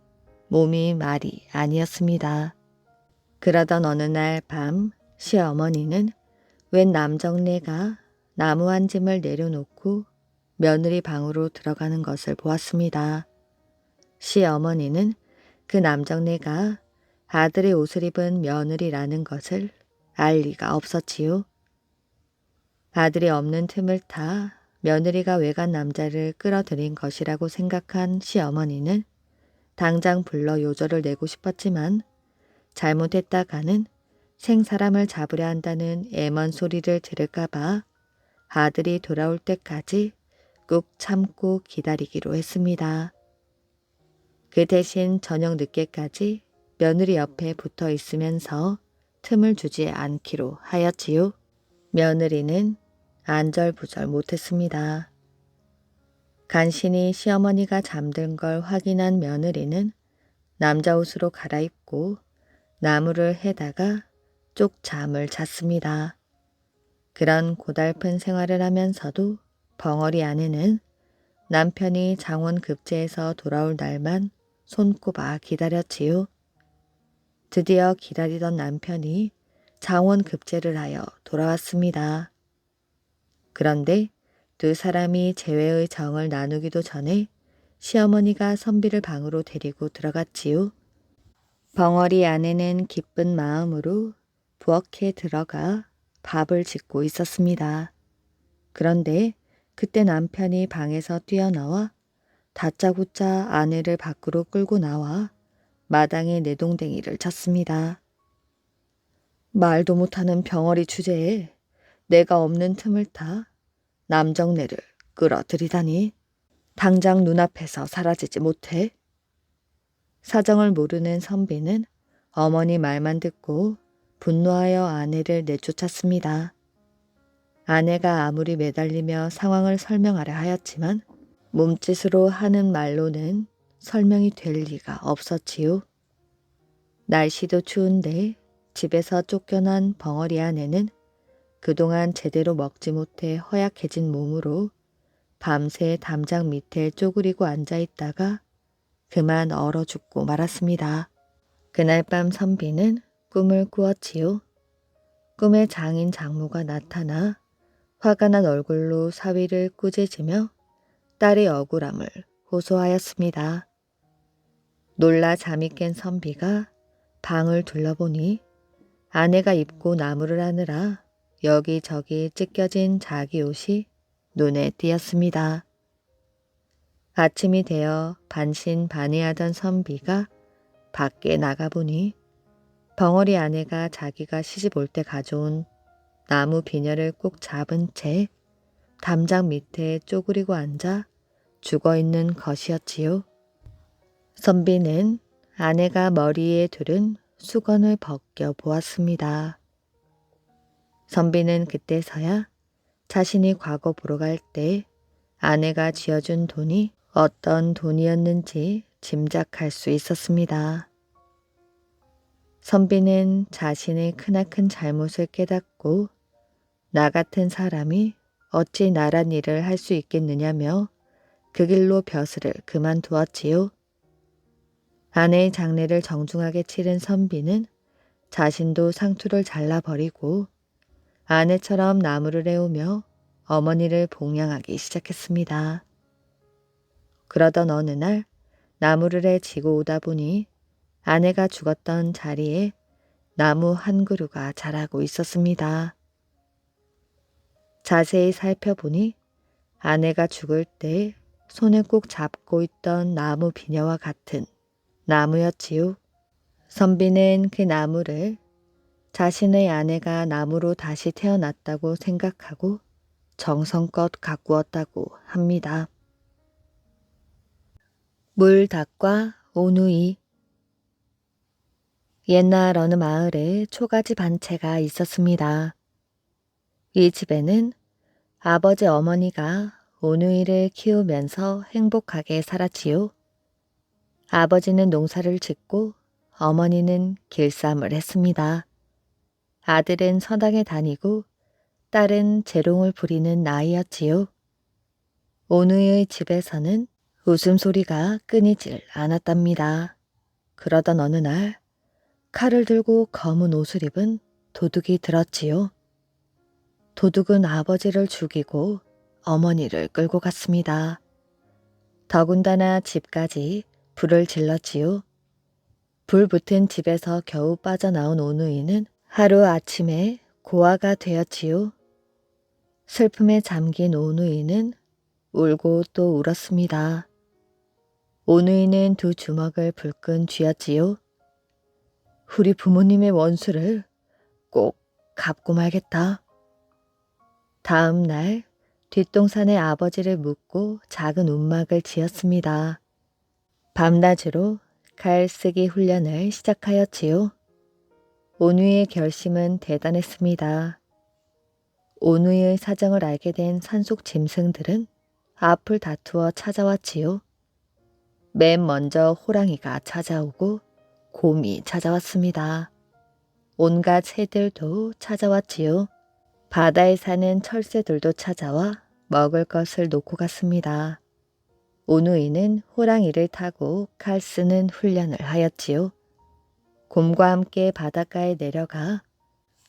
몸이 말이 아니었습니다. 그러던 어느 날 밤 시어머니는 웬 남정네가 나무 한 짐을 내려놓고 며느리 방으로 들어가는 것을 보았습니다. 시어머니는 그 남정네가 아들의 옷을 입은 며느리라는 것을 알 리가 없었지요. 아들이 없는 틈을 타 며느리가 외간 남자를 끌어들인 것이라고 생각한 시어머니는 당장 불러 요절을 내고 싶었지만 잘못했다가는 생사람을 잡으려 한다는 애먼 소리를 들을까봐 아들이 돌아올 때까지 꾹 참고 기다리기로 했습니다. 그 대신 저녁 늦게까지 며느리 옆에 붙어 있으면서 틈을 주지 않기로 하였지요. 며느리는 안절부절 못했습니다. 간신히 시어머니가 잠든 걸 확인한 며느리는 남자 옷으로 갈아입고 나무를 해다가 쪽잠을 잤습니다. 그런 고달픈 생활을 하면서도 벙어리 아내는 남편이 장원급제에서 돌아올 날만 손꼽아 기다렸지요. 드디어 기다리던 남편이 장원급제를 하여 돌아왔습니다. 그런데 두 사람이 재회의 정을 나누기도 전에 시어머니가 선비를 방으로 데리고 들어갔지요. 벙어리 아내는 기쁜 마음으로 부엌에 들어가 밥을 짓고 있었습니다. 그런데 그때 남편이 방에서 뛰어나와 다짜고짜 아내를 밖으로 끌고 나와 마당에 내동댕이를 쳤습니다. 말도 못하는 벙어리 주제에 내가 없는 틈을 타 남정네를 끌어들이다니 당장 눈앞에서 사라지지 못해. 사정을 모르는 선비는 어머니 말만 듣고 분노하여 아내를 내쫓았습니다. 아내가 아무리 매달리며 상황을 설명하려 하였지만 몸짓으로 하는 말로는 설명이 될 리가 없었지요. 날씨도 추운데 집에서 쫓겨난 벙어리 아내는 그동안 제대로 먹지 못해 허약해진 몸으로 밤새 담장 밑에 쪼그리고 앉아있다가 그만 얼어 죽고 말았습니다. 그날 밤 선비는 꿈을 꾸었지요. 꿈에 장인 장모가 나타나 화가 난 얼굴로 사위를 꾸짖으며 딸의 억울함을 호소하였습니다. 놀라 잠이 깬 선비가 방을 둘러보니 아내가 입고 나무를 하느라 여기저기 찢겨진 자기 옷이 눈에 띄었습니다. 아침이 되어 반신반의하던 선비가 밖에 나가보니 벙어리 아내가 자기가 시집 올 때 가져온 나무 비녀를 꼭 잡은 채 담장 밑에 쪼그리고 앉아 죽어있는 것이었지요. 선비는 아내가 머리에 두른 수건을 벗겨 보았습니다. 선비는 그때서야 자신이 과거 보러 갈 때 아내가 쥐어준 돈이 어떤 돈이었는지 짐작할 수 있었습니다. 선비는 자신의 크나큰 잘못을 깨닫고 나 같은 사람이 어찌 나란 일을 할 수 있겠느냐며 그 길로 벼슬을 그만두었지요. 아내의 장례를 정중하게 치른 선비는 자신도 상투를 잘라버리고 아내처럼 나무를 해오며 어머니를 봉양하기 시작했습니다. 그러던 어느 날 나무를 해 지고 오다 보니 아내가 죽었던 자리에 나무 한 그루가 자라고 있었습니다. 자세히 살펴보니 아내가 죽을 때 손에 꼭 잡고 있던 나무 비녀와 같은 나무였지요. 선비는 그 나무를 자신의 아내가 나무로 다시 태어났다고 생각하고 정성껏 가꾸었다고 합니다. 물닭과 오누이. 옛날 어느 마을에 초가지 반채가 있었습니다. 이 집에는 아버지 어머니가 오누이를 키우면서 행복하게 살았지요. 아버지는 농사를 짓고 어머니는 길쌈을 했습니다. 아들은 서당에 다니고 딸은 재롱을 부리는 나이였지요. 오누이의 집에서는 웃음소리가 끊이질 않았답니다. 그러던 어느 날 칼을 들고 검은 옷을 입은 도둑이 들었지요. 도둑은 아버지를 죽이고 어머니를 끌고 갔습니다. 더군다나 집까지 불을 질렀지요. 불 붙은 집에서 겨우 빠져나온 오누이는 하루아침에 고아가 되었지요. 슬픔에 잠긴 오누이는 울고 또 울었습니다. 오누이는 두 주먹을 불끈 쥐었지요. 우리 부모님의 원수를 꼭 갚고 말겠다. 다음 날 뒷동산에 아버지를 묻고 작은 움막을 지었습니다. 밤낮으로 칼쓰기 훈련을 시작하였지요. 오누이의 결심은 대단했습니다. 오누이의 사정을 알게 된 산속 짐승들은 앞을 다투어 찾아왔지요. 맨 먼저 호랑이가 찾아오고 곰이 찾아왔습니다. 온갖 새들도 찾아왔지요. 바다에 사는 철새들도 찾아와 먹을 것을 놓고 갔습니다. 오누이는 호랑이를 타고 칼 쓰는 훈련을 하였지요. 곰과 함께 바닷가에 내려가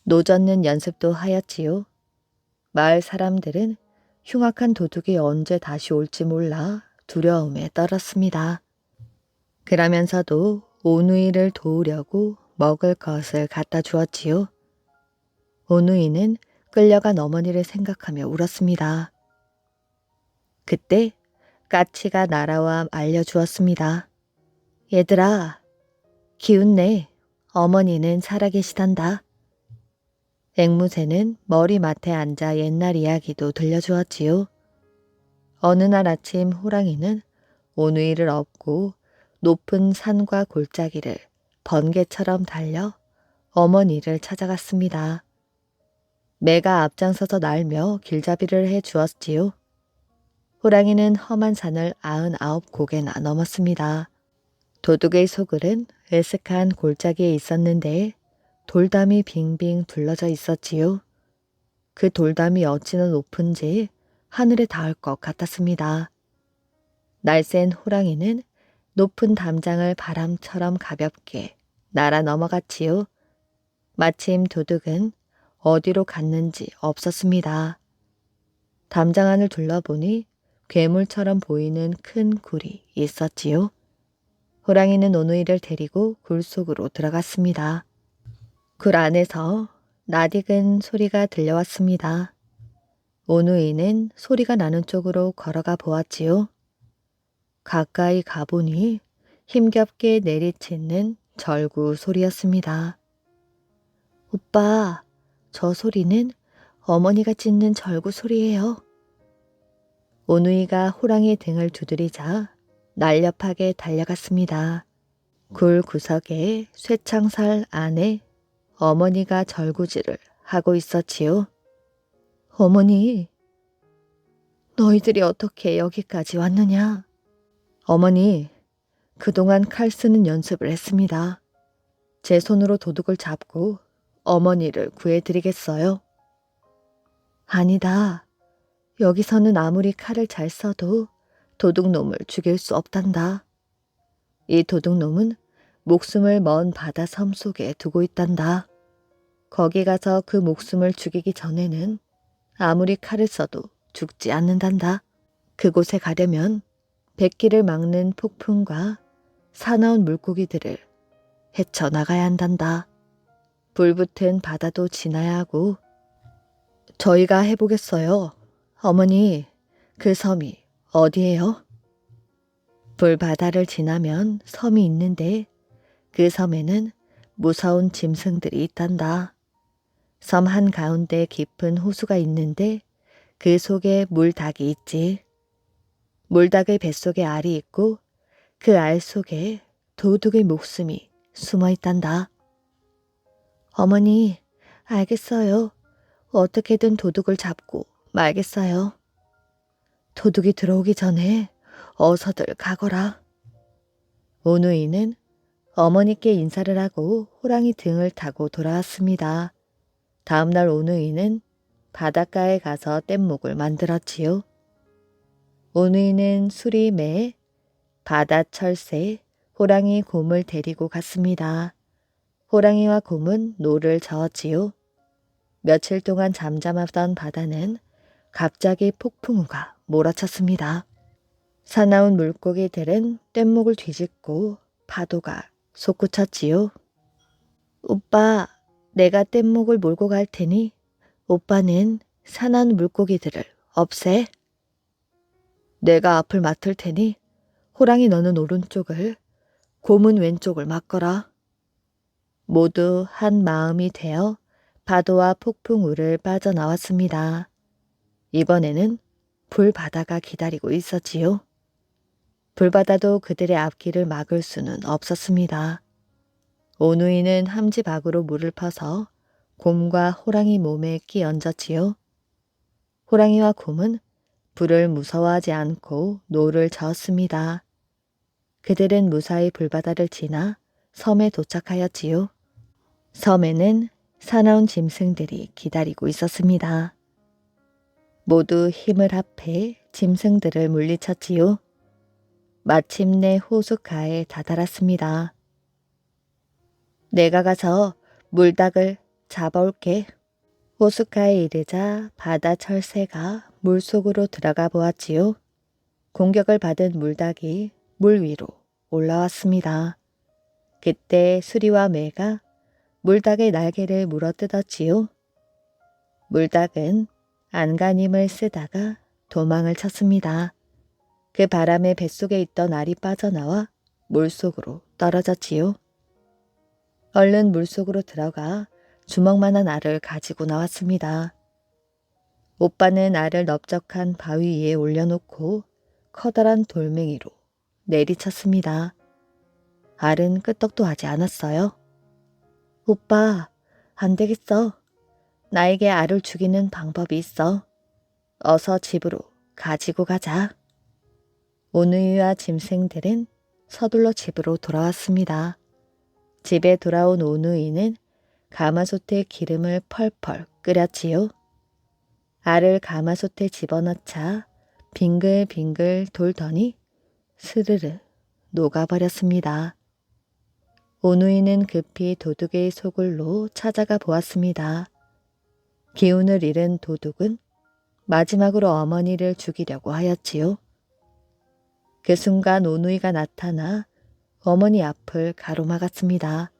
노젓는 연습도 하였지요. 마을 사람들은 흉악한 도둑이 언제 다시 올지 몰라 두려움에 떨었습니다. 그러면서도 오누이를 도우려고 먹을 것을 갖다 주었지요. 오누이는 끌려간 어머니를 생각하며 울었습니다. 그때 까치가 날아와 알려주었습니다. 얘들아, 기운내. 어머니는 살아계시단다. 앵무새는 머리맡에 앉아 옛날 이야기도 들려주었지요. 어느 날 아침 호랑이는 오누이를 업고 높은 산과 골짜기를 번개처럼 달려 어머니를 찾아갔습니다. 매가 앞장서서 날며 길잡이를 해 주었지요. 호랑이는 험한 산을 99곡에나 넘었습니다. 도둑의 소굴은 으슥한 골짜기에 있었는데 돌담이 빙빙 둘러져 있었지요. 그 돌담이 어찌나 높은지 하늘에 닿을 것 같았습니다. 날쌘 호랑이는 높은 담장을 바람처럼 가볍게 날아 넘어갔지요. 마침 도둑은 어디로 갔는지 없었습니다. 담장 안을 둘러보니 괴물처럼 보이는 큰 굴이 있었지요. 호랑이는 오누이를 데리고 굴 속으로 들어갔습니다. 굴 안에서 낯익은 소리가 들려왔습니다. 오누이는 소리가 나는 쪽으로 걸어가 보았지요. 가까이 가보니 힘겹게 내리치는 절구 소리였습니다. 오빠, 저 소리는 어머니가 찢는 절구 소리예요. 오누이가 호랑이 등을 두드리자 날렵하게 달려갔습니다. 굴 구석에 쇠창살 안에 어머니가 절구질을 하고 있었지요. 어머니, 너희들이 어떻게 여기까지 왔느냐? 어머니, 그동안 칼 쓰는 연습을 했습니다. 제 손으로 도둑을 잡고 어머니를 구해드리겠어요. 아니다. 여기서는 아무리 칼을 잘 써도 도둑놈을 죽일 수 없단다. 이 도둑놈은 목숨을 먼 바다 섬 속에 두고 있단다. 거기 가서 그 목숨을 죽이기 전에는 아무리 칼을 써도 죽지 않는단다. 그곳에 가려면 백기를 막는 폭풍과 사나운 물고기들을 헤쳐나가야 한단다. 불붙은 바다도 지나야 하고. 저희가 해보겠어요. 어머니, 그 섬이 어디예요? 불바다를 지나면 섬이 있는데 그 섬에는 무서운 짐승들이 있단다. 섬 한가운데 깊은 호수가 있는데 그 속에 물닭이 있지. 물닭의 뱃속에 알이 있고 그 알 속에 도둑의 목숨이 숨어 있단다. 어머니, 알겠어요. 어떻게든 도둑을 잡고 말겠어요. 도둑이 들어오기 전에 어서들 가거라. 오누이는 어머니께 인사를 하고 호랑이 등을 타고 돌아왔습니다. 다음날 오누이는 바닷가에 가서 뗏목을 만들었지요. 오누이는 수리매, 바다철새, 호랑이 곰을 데리고 갔습니다. 호랑이와 곰은 노를 저었지요. 며칠 동안 잠잠하던 바다는 갑자기 폭풍우가 몰아쳤습니다. 사나운 물고기들은 뗏목을 뒤집고 파도가 솟구쳤지요. 오빠, 내가 뗏목을 몰고 갈 테니 오빠는 사나운 물고기들을 없애. 내가 앞을 맡을 테니 호랑이 너는 오른쪽을, 곰은 왼쪽을 맡거라. 모두 한 마음이 되어 파도와 폭풍우를 빠져나왔습니다. 이번에는 불바다가 기다리고 있었지요. 불바다도 그들의 앞길을 막을 수는 없었습니다. 오누이는 함지 밖으로 물을 퍼서 곰과 호랑이 몸에 끼얹었지요. 호랑이와 곰은 불을 무서워하지 않고 노를 저었습니다. 그들은 무사히 불바다를 지나 섬에 도착하였지요. 섬에는 사나운 짐승들이 기다리고 있었습니다. 모두 힘을 합해 짐승들을 물리쳤지요. 마침내 호숫가에 다다랐습니다. 내가 가서 물닭을 잡아올게. 호숫가에 이르자 바다 철새가 물속으로 들어가 보았지요. 공격을 받은 물닭이 물 위로 올라왔습니다. 그때 수리와 매가 물닭의 날개를 물어뜯었지요. 물닭은 안간힘을 쓰다가 도망을 쳤습니다. 그 바람에 뱃속에 있던 알이 빠져나와 물속으로 떨어졌지요. 얼른 물속으로 들어가 주먹만한 알을 가지고 나왔습니다. 오빠는 알을 넓적한 바위 위에 올려놓고 커다란 돌멩이로 내리쳤습니다. 알은 끄떡도 하지 않았어요. 오빠, 안 되겠어. 나에게 알을 죽이는 방법이 있어. 어서 집으로 가지고 가자. 오누이와 짐승들은 서둘러 집으로 돌아왔습니다. 집에 돌아온 오누이는 가마솥에 기름을 펄펄 끓였지요. 알을 가마솥에 집어넣자 빙글빙글 돌더니 스르르 녹아버렸습니다. 오누이는 급히 도둑의 소굴로 찾아가 보았습니다. 기운을 잃은 도둑은 마지막으로 어머니를 죽이려고 하였지요. 그 순간 오누이가 나타나 어머니 앞을 가로막았습니다.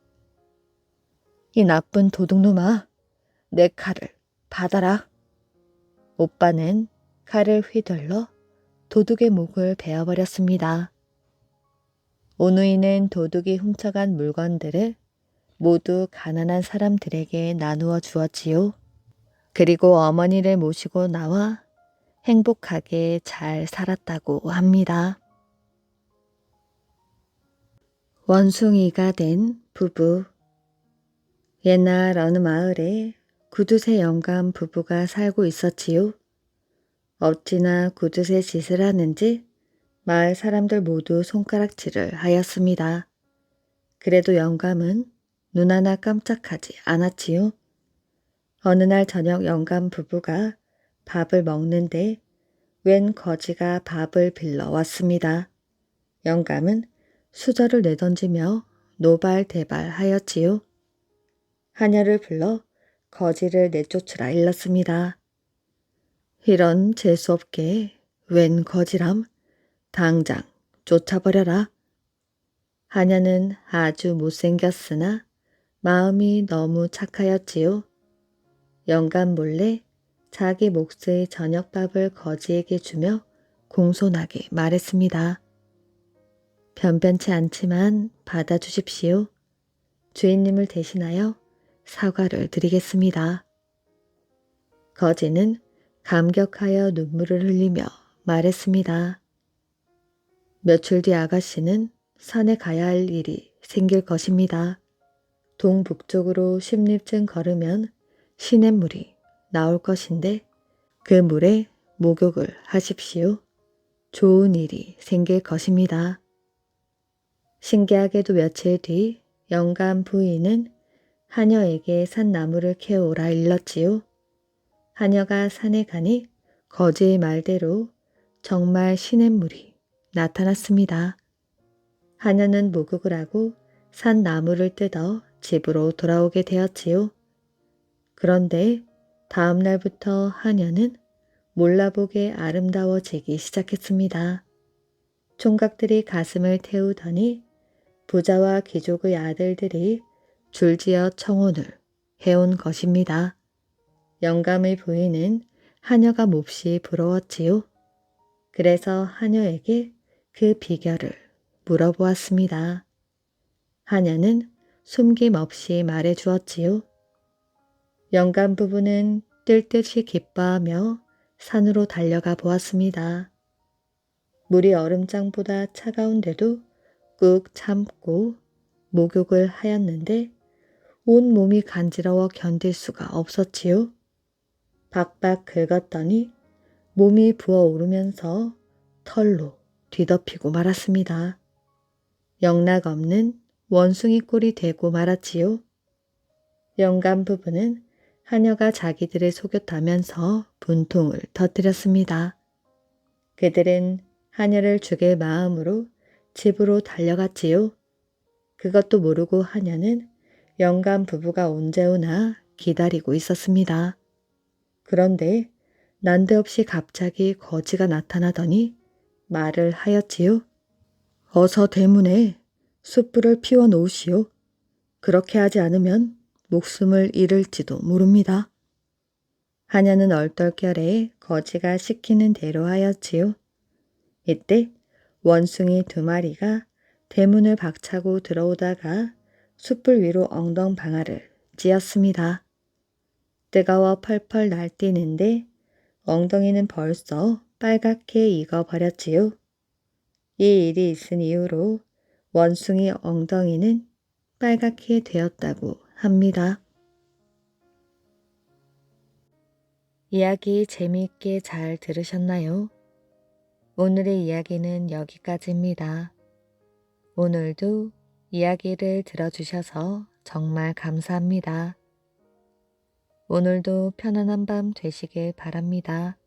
이 나쁜 도둑놈아, 내 칼을 받아라. 오빠는 칼을 휘둘러 도둑의 목을 베어버렸습니다. 오누이는 도둑이 훔쳐간 물건들을 모두 가난한 사람들에게 나누어 주었지요. 그리고 어머니를 모시고 나와 행복하게 잘 살았다고 합니다. 원숭이가 된 부부. 옛날 어느 마을에 구두쇠 영감 부부가 살고 있었지요. 어찌나 구두쇠 짓을 하는지 마을 사람들 모두 손가락질을 하였습니다. 그래도 영감은 눈 하나 깜짝하지 않았지요. 어느 날 저녁 영감 부부가 밥을 먹는데 웬 거지가 밥을 빌러 왔습니다. 영감은 수저를 내던지며 노발대발하였지요. 하녀를 불러 거지를 내쫓으라 일렀습니다. 이런 재수없게 웬 거지람, 당장 쫓아버려라. 하녀는 아주 못생겼으나 마음이 너무 착하였지요. 영감 몰래 자기 몫의 저녁밥을 거지에게 주며 공손하게 말했습니다. 변변치 않지만 받아주십시오. 주인님을 대신하여 사과를 드리겠습니다. 거지는 감격하여 눈물을 흘리며 말했습니다. 며칠 뒤 아가씨는 산에 가야 할 일이 생길 것입니다. 동북쪽으로 10리쯤 걸으면 시냇물이 나올 것인데 그 물에 목욕을 하십시오. 좋은 일이 생길 것입니다. 신기하게도 며칠 뒤 영감 부인은 하녀에게 산나무를 캐오라 일렀지요. 하녀가 산에 가니 거지의 말대로 정말 시냇물이 나타났습니다. 하녀는 목욕을 하고 산나무를 뜯어 집으로 돌아오게 되었지요. 그런데 다음 날부터 하녀는 몰라보게 아름다워지기 시작했습니다. 총각들이 가슴을 태우더니 부자와 귀족의 아들들이 줄지어 청혼을 해온 것입니다. 영감의 부인은 하녀가 몹시 부러웠지요. 그래서 하녀에게 그 비결을 물어보았습니다. 하녀는 숨김없이 말해주었지요. 영감 부부는 뜰 듯이 기뻐하며 산으로 달려가 보았습니다. 물이 얼음장보다 차가운데도 꾹 참고 목욕을 하였는데 온 몸이 간지러워 견딜 수가 없었지요. 박박 긁었더니 몸이 부어오르면서 털로 뒤덮이고 말았습니다. 영락없는 원숭이 꼴이 되고 말았지요. 영감 부부는 하녀가 자기들을 속였다면서 분통을 터뜨렸습니다. 그들은 하녀를 죽일 마음으로 집으로 달려갔지요. 그것도 모르고 하녀는 영감 부부가 언제 오나 기다리고 있었습니다. 그런데 난데없이 갑자기 거지가 나타나더니 말을 하였지요. 어서 대문에 숯불을 피워 놓으시오. 그렇게 하지 않으면 목숨을 잃을지도 모릅니다. 하녀는 얼떨결에 거지가 시키는 대로 하였지요. 이때 원숭이 2마리가 대문을 박차고 들어오다가 숯불 위로 엉덩방아를 찧었습니다. 뜨거워 펄펄 날뛰는데 엉덩이는 벌써 빨갛게 익어버렸지요. 이 일이 있은 이후로 원숭이 엉덩이는 빨갛게 되었다고 합니다. 이야기 재미있게 잘 들으셨나요? 오늘의 이야기는 여기까지입니다. 오늘도 이야기를 들어주셔서 정말 감사합니다. 오늘도 편안한 밤 되시길 바랍니다.